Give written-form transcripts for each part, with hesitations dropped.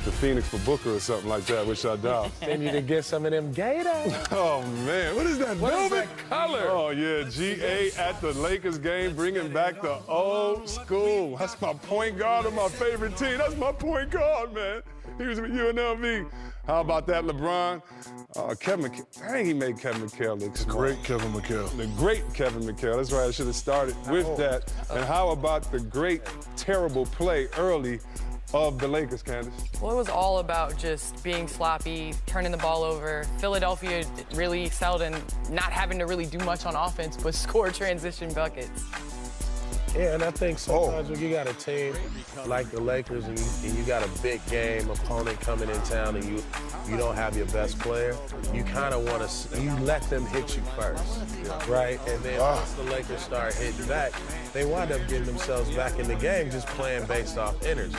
to Phoenix for Booker or something like that, which I doubt. They need to get some of them Gators. Oh, man. What is that? What is that color? Oh, yeah. GA at the Lakers game, bringing back the old school. That's my point guard of my favorite team. That's my point guard, man. He was with UNLV. How about that, LeBron? Kevin McHale. Dang, he made Kevin McHale look smart. Great Kevin McHale. The great Kevin McHale. That's right. I should have started with that. And how about the great, terrible play early of the Lakers, Candace? Well, it was all about just being sloppy, turning the ball over. Philadelphia really excelled in not having to really do much on offense, but score transition buckets. Yeah, and I think sometimes when you got a team like the Lakers and you got a big game opponent coming in town and you don't have your best player, you kind of want to, you let them hit you first, right? And then once the Lakers start hitting back, they wind up getting themselves back in the game just playing based off energy.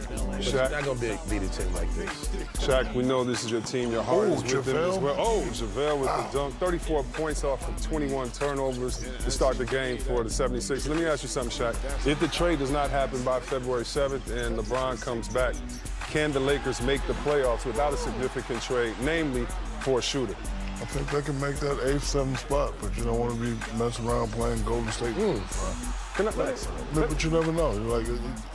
But you're not going to beat a team like this. Shaq, we know this is your team. Your heart is with them as well. Oh, JaVale with the dunk. 34 points off of 21 turnovers to start the game for the 76ers. Let me ask you something, Shaq. If the trade does not happen by February 7th and LeBron comes back, can the Lakers make the playoffs without a significant trade, namely for a shooter? I think they can make that 8th, 7th spot, but you don't want to be messing around playing Golden State. But you never know,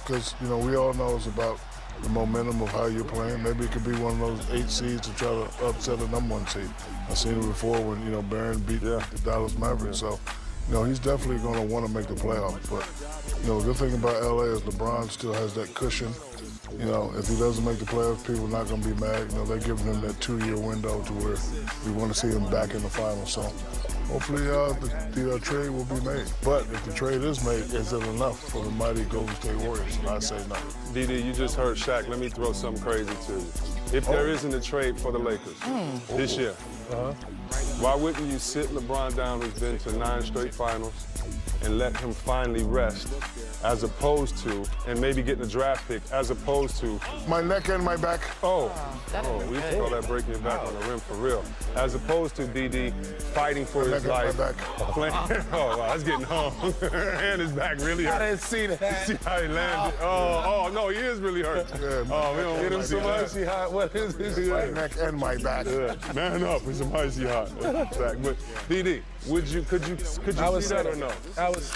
because we all know it's about the momentum of how you're playing. Maybe it could be one of those 8 seeds to try to upset a #1 seed. I've seen it before when Barron beat the Dallas Mavericks. So he's definitely going to want to make the playoffs. But the good thing about LA is LeBron still has that cushion. If he doesn't make the playoffs, people are not going to be mad. They're giving him that 2-year window to where we want to see him back in the finals. So hopefully the trade will be made. But if the trade is made, is it enough for the mighty Golden State Warriors? And I say no. DD, you just heard Shaq. Let me throw something crazy to you. If there isn't a trade for the Lakers this year, why wouldn't you sit LeBron down, who's been to 9 straight finals, and let him finally rest, as opposed to, and maybe getting a draft pick, as opposed to... My neck and my back. We used to call that breaking your back on the rim for real. As opposed to DD fighting for his life. Playing, that's getting hung. And his back really hurt. I didn't see that. See how he landed? No, he is really hurt. Yeah, we don't get him some icy hot. What is this? My neck and my back. Yeah. Man up with some icy hot. But DD, could you see that or no? I was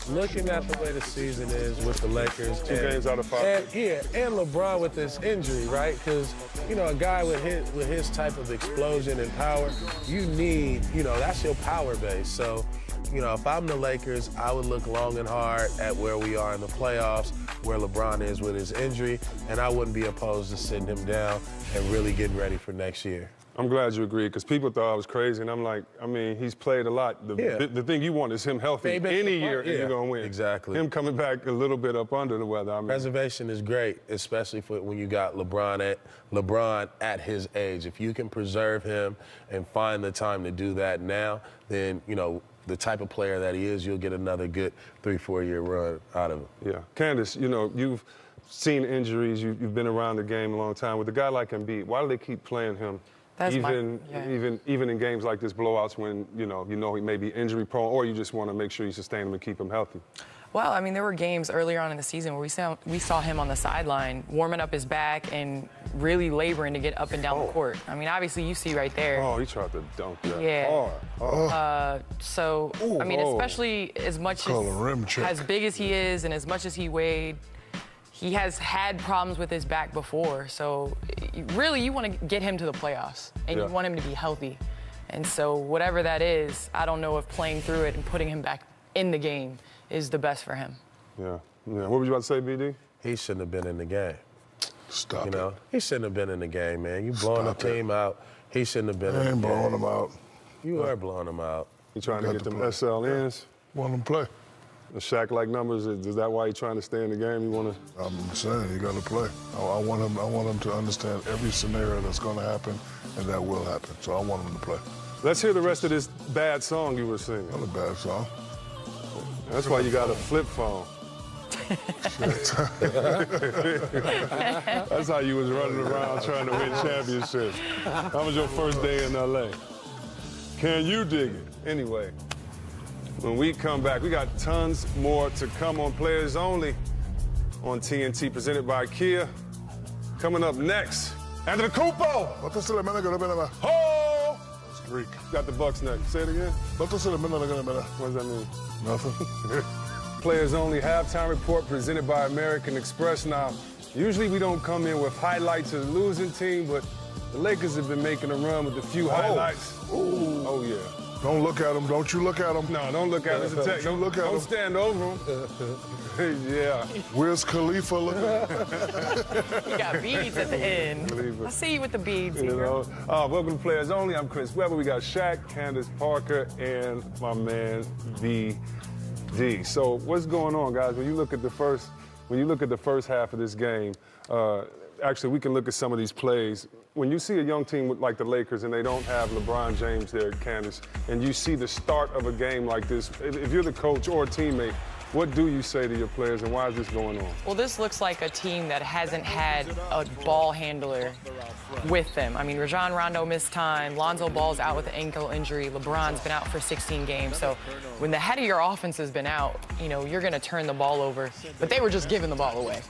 looking at the way the season is with the Lakers. 2 games out of 5. And LeBron with this injury, right? Because, a guy with his type of explosion and power, you need, that's your power base. So, if I'm the Lakers, I would look long and hard at where we are in the playoffs, where LeBron is with his injury, and I wouldn't be opposed to sitting him down and really getting ready for next year. I'm glad you agreed, because people thought I was crazy, and I'm like, he's played a lot. The thing you want is him healthy any year, and you're going to win. Exactly. Him coming back a little bit up under the weather. Preservation is great, especially when you got LeBron at his age. If you can preserve him and find the time to do that now, then, the type of player that he is, you'll get another good 3-4 year run out of him. Yeah. Candace, you've seen injuries, you've been around the game a long time. With a guy like Embiid, why do they keep playing him? Even in games like this, blowouts, when he may be injury prone, or you just want to make sure you sustain him and keep him healthy? Well, there were games earlier on in the season where we saw him on the sideline warming up his back and really laboring to get up and down the court. Obviously you see right there. Oh, he tried to dunk that. Yeah. Especially as much as big as he is and as much as he weighed, he has had problems with his back before. So really you want to get him to the playoffs and you want him to be healthy. And so whatever that is, I don't know if playing through it and putting him back in the game is the best for him. Yeah. What were you about to say, BD? He shouldn't have been in the game. Stop it. He shouldn't have been in the game, man. You blowing the team out. He shouldn't have been in the game. I ain't blowing him out. You are blowing him out. You trying to get them SLNs? Want him to play. The Shaq-like numbers, is that why you're trying to stay in the game? You want to? I'm saying you got to play. I want him to understand every scenario that's going to happen, and that will happen. So I want him to play. Let's hear the rest of this bad song you were singing. Not a bad song. That's why you got a flip phone. That's how you was running around trying to win championships. That was your first day in LA. Can you dig it? Anyway, when we come back, we got tons more to come on Players Only on TNT, presented by Kia. Coming up next, Antetokounmpo. Oh! That's Greek. Got the Bucks next. Say it again. What does that mean? Nothing. Players Only halftime report presented by American Express. Now, usually we don't come in with highlights of the losing team, but the Lakers have been making a run with a few highlights. Ooh. Oh, yeah. Don't look at them. Don't you look at them. No, don't look at them. Don't look at them. Don't stand over them. Yeah. Where's Khalifa looking? You got beads at the end. I see you with the beads, Ingram. Welcome to Players Only. I'm Chris Webber. We got Shaq, Candace Parker, and my man, VD. So what's going on, guys? When you look at the first half of this game, actually, we can look at some of these plays. When you see a young team like the Lakers and they don't have LeBron James there, Candace, and you see the start of a game like this, if you're the coach or a teammate, what do you say to your players, and why is this going on? Well, this looks like a team that hasn't had a ball handler with them. I mean, Rajon Rondo missed time. Lonzo Ball's out with an ankle injury. LeBron's been out for 16 games. So when the head of your offense has been out, you know, you're going to turn the ball over. But they were just giving the ball away.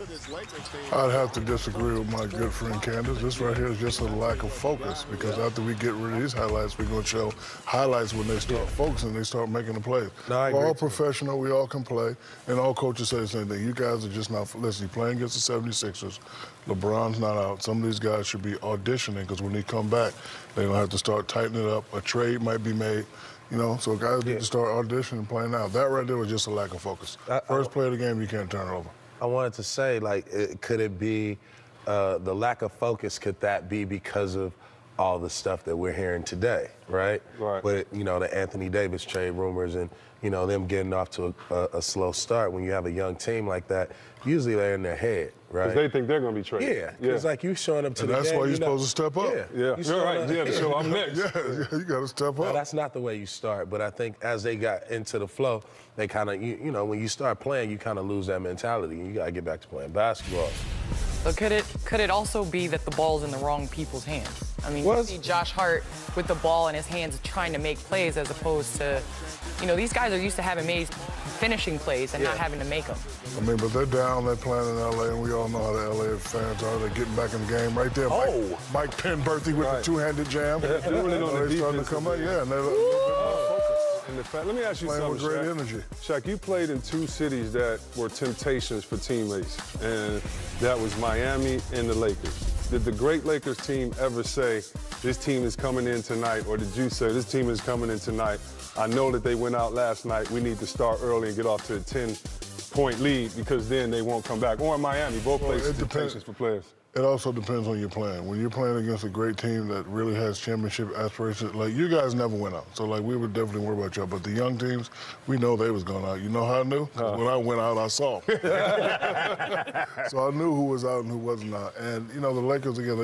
I'd have to disagree with my good friend Candace. This right here is just a lack of focus, because after we get rid of these highlights, we're going to show highlights when they start focusing, they start making the plays. No, we're all professional. We all can play. And all coaches say the same thing. You guys are just not, listen, you're playing against the 76ers. LeBron's not out. Some of these guys should be auditioning, because when they come back, they're going to have to start tightening it up. A trade might be made, you know, so guys need to start auditioning and playing out. That right there was just a lack of focus. First play of the game, you can't turn it over. I wanted to say, like, could it be the lack of focus, could that be because of all the stuff that we're hearing today, right? Right. But, you know, the Anthony Davis trade rumors and, you know, them getting off to a slow start. When you have a young team like that, usually they're in their head, right? Because they think they're going to be traded. Yeah, because like you showing up to the game. That's why you're supposed to step up. Yeah, you're right. Yeah, so I'm next. Yeah, you got to step up. No, that's not the way you start. But I think as they got into the flow, they kind of, you know, when you start playing, you kind of lose that mentality. You got to get back to playing basketball. But could it also be that the ball's in the wrong people's hands? I mean, you see Josh Hart with the ball in his hands trying to make plays, as opposed to, you know, these guys are used to having finishing plays and not having to make them. I mean, but they're down, they're playing in L.A., and we all know how the L.A. fans are. They're getting back in the game right there. Mike Penberthy with the two-handed jam. They're starting to come out, and they're a little bit more focused. Let me ask you something, with great energy. Shaq, you played in two cities that were temptations for teammates, and that was Miami and the Lakers. Did the great Lakers team ever say, this team is coming in tonight, or did you say, this team is coming in tonight? I know that they went out last night. We need to start early and get off to a 10-point lead, because then they won't come back. Or in Miami, both places temptations for players. It also depends on your plan. When you're playing against a great team that really has championship aspirations, like, you guys never went out. So, like, we would definitely worry about y'all. But the young teams, we know they was going out. You know how I knew? When I went out, I saw them. So I knew who was out and who wasn't out. And, you know, the Lakers, again,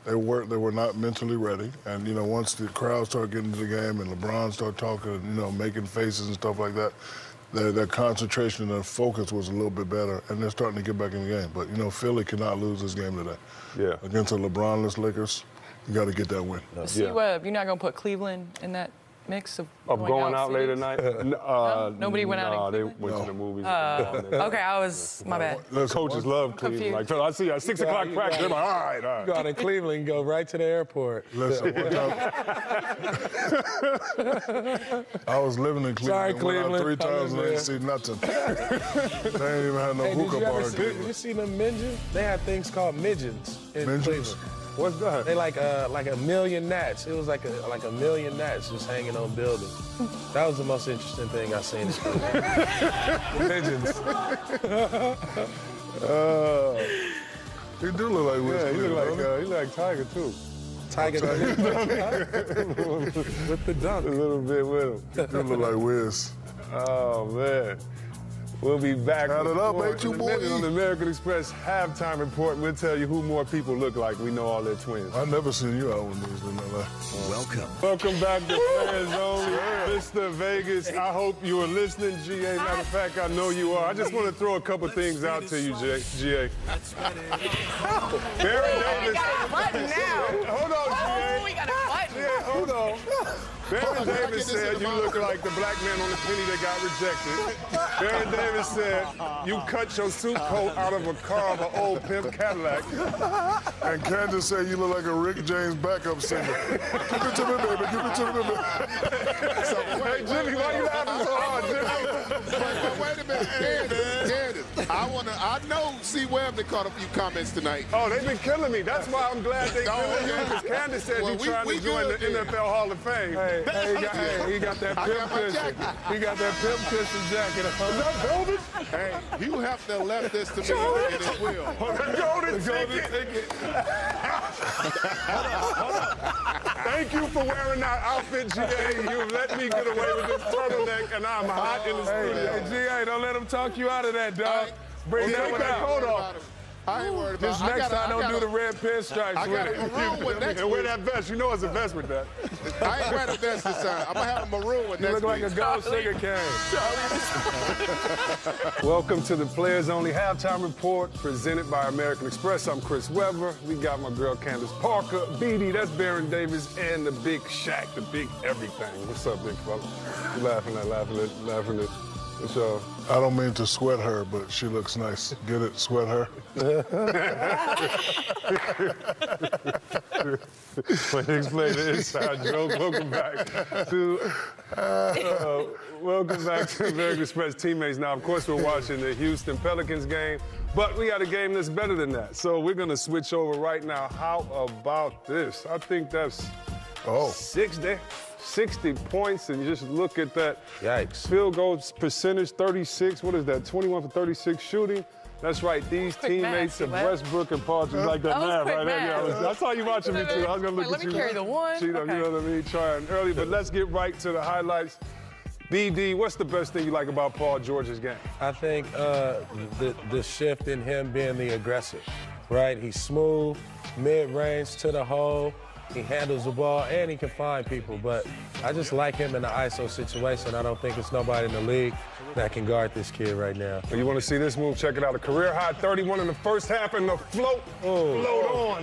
they were not mentally ready. And, you know, once the crowd started getting into the game and LeBron started talking and, you know, making faces and stuff like that, their concentration and their focus was a little bit better, and they're starting to get back in the game. But, you know, Philly cannot lose this game today. Yeah. Against a LeBron-less Lakers, you got to get that win. You're not going to put Cleveland in that mix of going out late at night? No? Nobody went out in Cleveland? They went to the movies. Okay, my bad. Coaches love Cleveland. Like, I see at 6 o'clock practice, they're like, all right. You go out in Cleveland and go right to the airport. Listen, I was living in Cleveland. Sorry, Cleveland. Went out 3 times and I didn't see nothing. They ain't even had no hookah bar. Did you see them midgets? They had things called midgets in Cleveland. What's that? They like a million gnats. It was like a million gnats just hanging on buildings. That was the most interesting thing I've seen in Midgets. He do look like Wiz. Yeah, he look like Tiger too. Tiger with the dunk. A little bit with him. He do look like Wiz. Oh man. We'll be back Count it up, ain't you, boy? on the American Express halftime report. We'll tell you who more people look like. We know all their twins. I've never seen you out with these in my life. Welcome back to Players Only, Mr. Vegas. I hope you are listening, GA. Matter of fact, I know you are. I just want to throw a couple things out to you, GA. Barry Davis. We got a button now. Hold on, GA. We got a button. Yeah, hold on. Baron Davis said you look like the black man on the penny that got rejected. Baron Davis said you cut your suit coat out of a car of an old pimp Cadillac. And Candace said you look like a Rick James backup singer. Give it to me, baby. Give it to me, baby. Hey, Jimmy, why you laughing so hard, Jimmy? Wait a minute, Candace. I know C. Webb they caught a few comments tonight. Oh, they've been killing me. That's why I'm glad they killing you, because Candace said you're trying to join the NFL Hall of Fame. He got that pimp cushion. He got that pimp cushion jacket. Is that velvet? Hey, you have to have left this to me and it will. The golden ticket. Hold on. Thank you for wearing that outfit, GA. You've let me get away with this turtleneck, and I'm hot in the studio. Hey, GA, don't let him talk you out of that, dog. Bring that coat off. I ain't worried about it. This next time, don't do the red pinstripes I got a maroon one next And week. wear that vest. You know it's a vest with that. I ain't wearing a vest this time. I'm going to have a maroon one next week. You look like a gold sugar cane. Welcome to the Players Only Halftime Report, presented by American Express. I'm Chris Webber. We got my girl Candace Parker, BD, that's Baron Davis, and the big Shaq, the big everything. What's up, big fella? You laughing at. What's up? I don't mean to sweat her, but she looks nice. Get it? Sweat her? Let me explain the inside joke. Welcome back to American Express teammates. Now, of course, we're watching the Houston Pelicans game, but we got a game that's better than that. So we're going to switch over right now. How about this? I think that's 60 points, and you just look at that. Yikes. Field goal percentage, 36. What is that, 21 for 36 shooting? That's right, these teammates of Westbrook and Paul just like that math, right? Yeah, I saw you watching me, too. I was going to look at you. Let me carry the one. You know what I mean? Trying early, but let's get right to the highlights. BD, what's the best thing you like about Paul George's game? I think the shift in him being the aggressor, right? He's smooth, mid-range to the hole. He handles the ball, and he can find people. But I just like him in the ISO situation. I don't think there's nobody in the league that can guard this kid right now. You want to see this move? Check it out. A career-high 31 in the first half, and the float on.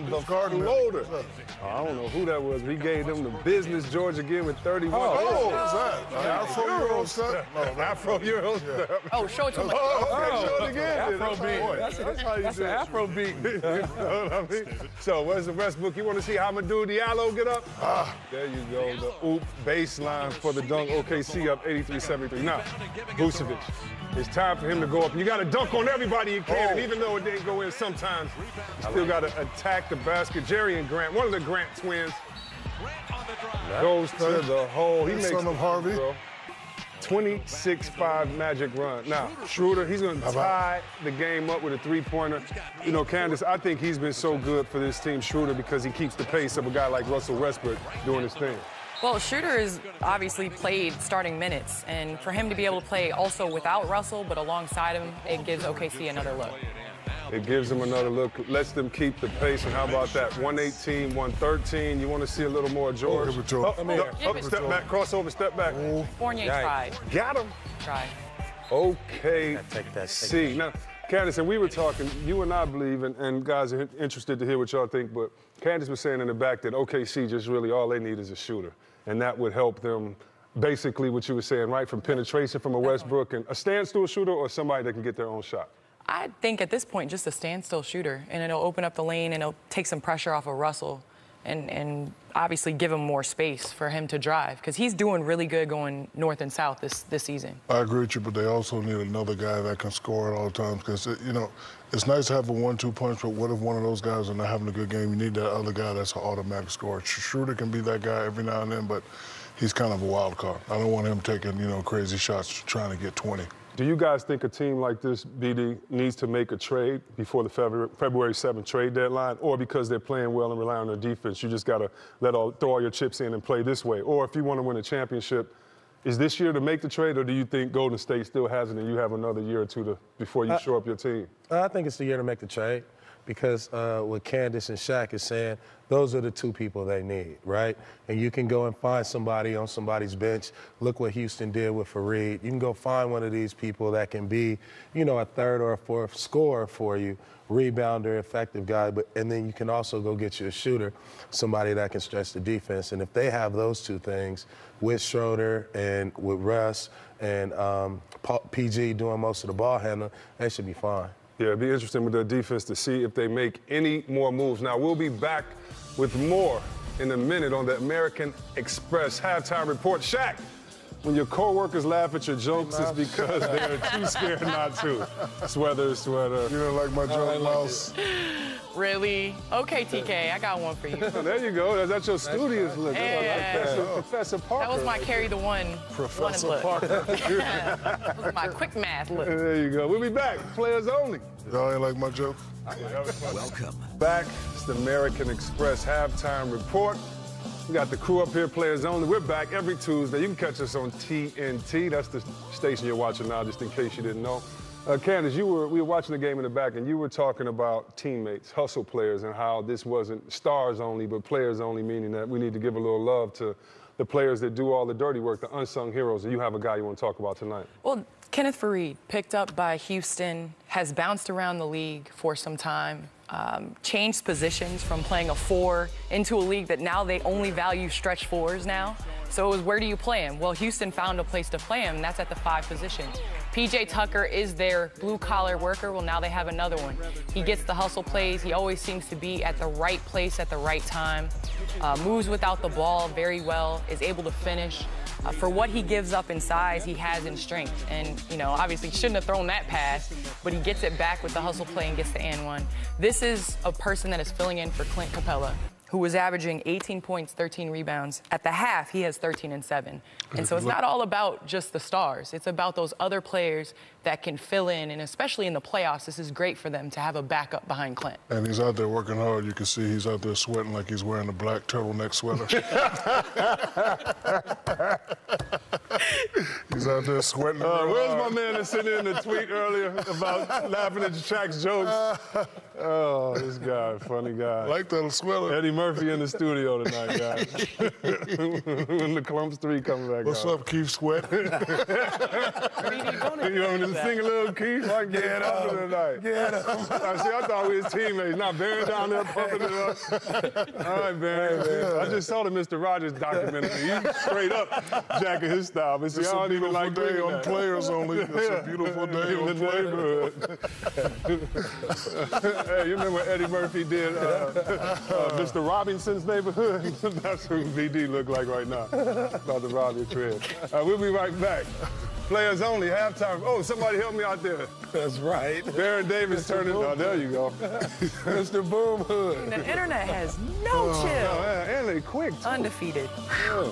The floater. I don't know who that was, but he gave them the business. George again with 31. What's that? Afro-Euro step? Afro-Euro step. Oh, show it to him. Show it again. Afro-beat. That's how you do it. That's an Afro-beat. You know what I mean? So, where's the Westbrook? You want to see how Amadou Diallo get up? There you go. The oop baseline for the dunk. OKC up 83-73. Now, Vucevic, it's time for him to go up. You got to dunk on everybody you can, and even though it didn't go in sometimes, you still got to attack the basket. Jerry and Grant, one of the Grant twins, goes to the hole. He makes son of Harvey. 26-5 Magic run. Now, Schroeder, he's going to tie the game up with a three-pointer. You know, Candace, I think he's been so good for this team, Schroeder, because he keeps the pace of a guy like Russell Westbrook doing his thing. Well, Schroeder has obviously played starting minutes, and for him to be able to play also without Russell, but alongside him, it gives OKC another look. It gives them another look, lets them keep the pace, and how about that? 118, 113. You want to see a little more George? Step back, crossover, step back. Fournier tried. Got him. Tried. OKC. Now, Candace, and we were talking, you and I believe, and guys are interested to hear what y'all think, but Candace was saying in the back that OKC just really all they need is a shooter, and that would help them. Basically what you were saying, right, from penetration from a Westbrook, and a standstill shooter or somebody that can get their own shot? I think at this point, just a standstill shooter, and it'll open up the lane and it'll take some pressure off of Russell and obviously give him more space for him to drive, because he's doing really good going north and south this season. I agree with you, but they also need another guy that can score at all times, because, you know, it's nice to have a 1-2 punch, but what if one of those guys are not having a good game? You need that other guy that's an automatic scorer. Schroeder can be that guy every now and then, but he's kind of a wild card. I don't want him taking, you know, crazy shots trying to get 20. Do you guys think a team like this, BD, needs to make a trade before the February 7th trade deadline, or because they're playing well and relying on their defense, you just got to throw all your chips in and play this way? Or if you want to win a championship, is this year to make the trade, or do you think Golden State still has it and you have another year or two before you shore up your team? I think it's the year to make the trade. because what Candace and Shaq is saying, those are the two people they need, right? And you can go and find somebody on somebody's bench. Look what Houston did with Fareed. You can go find one of these people that can be, you know, a third or a fourth scorer for you, rebounder, effective guy, and then you can also go get you a shooter, somebody that can stretch the defense. And if they have those two things with Schroeder and with Russ and PG doing most of the ball handling, they should be fine. Yeah, it'd be interesting with their defense to see if they make any more moves. Now, we'll be back with more in a minute on the American Express halftime report. Shaq, when your coworkers laugh at your jokes, it's because they're too scared not to. Sweater. You don't like my joke, Mouse? Really? Okay, TK, I got one for you. Oh, there you go. That's your studious look. Yeah. Professor Parker. That was my carry the one. Professor look. Parker. That was my quick math look. There you go. We'll be back. Players only. Y'all ain't like my joke? Welcome. Back. It's the American Express halftime report. We got the crew up here, players only. We're back every Tuesday. You can catch us on TNT. That's the station you're watching now, just in case you didn't know. Candace, we were watching the game in the back, and you were talking about teammates, hustle players, and how this wasn't stars only, but players only, meaning that we need to give a little love to the players that do all the dirty work, the unsung heroes. And you have a guy you want to talk about tonight. Well, Kenneth Fareed, picked up by Houston, has bounced around the league for some time, changed positions from playing a 4 into a league that now they only value stretch 4s now. So it was, where do you play him? Well, Houston found a place to play him, and that's at the 5 position. P.J. Tucker is their blue-collar worker. Well, now they have another one. He gets the hustle plays. He always seems to be at the right place at the right time, moves without the ball very well, is able to finish. For what he gives up in size, he has in strength. And, you know, obviously shouldn't have thrown that pass, but he gets it back with the hustle play and gets the and one. This is a person that is filling in for Clint Capella, who was averaging 18 points, 13 rebounds. At the half, he has 13 and 7. And so it's not all about just the stars. It's about those other players that can fill in, and especially in the playoffs, this is great for them to have a backup behind Clint. And he's out there working hard. You can see he's out there sweating like he's wearing a black turtleneck sweater. He's out there sweating. Where's my man that sent in a tweet earlier about laughing at Shaq's jokes? Oh, this guy, funny guy. I like that sweater. Eddie Murphy in the studio tonight, guys. When the Clumps 3 comes back. What's up, Keith Sweat? You want me to sing a little, Keith? I can get up tonight. Get him. I thought we was teammates. Not Barry down there pumping it up. All right, Barry. I just saw the Mr. Rogers documentary. He straight up jacking his style. But see, I don't even like day on players only. It's a beautiful day on players. Hey, you remember what Eddie Murphy did Mr. Robinson's Neighborhood? That's who BD look like right now. About to rob your crib. We'll be right back. Players only, halftime. Oh, somebody help me out there. That's right. Baron Davis turning. Oh, there you go. Mr. Boom Hood. The internet has no chill. And they quick, too. Undefeated. Yeah.